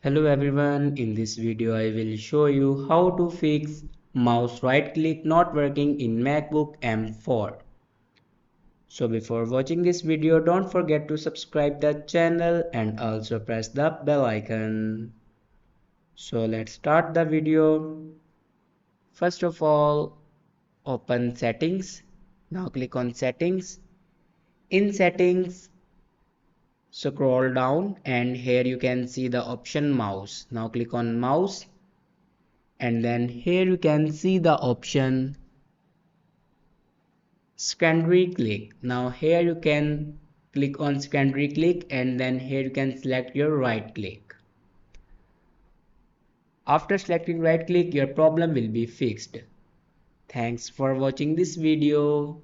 Hello everyone, in this video I will show you how to fix mouse right click not working in MacBook M4. So before watching this video, don't forget to subscribe the channel and also press the bell icon. So let's start the video. First of all, open settings. Now click on settings. In settings, scroll down and here you can see the option mouse. Now click on mouse. And then here you can see the option secondary click. Now here you can click on secondary click and then here you can select your right click. After selecting right click, your problem will be fixed. Thanks for watching this video.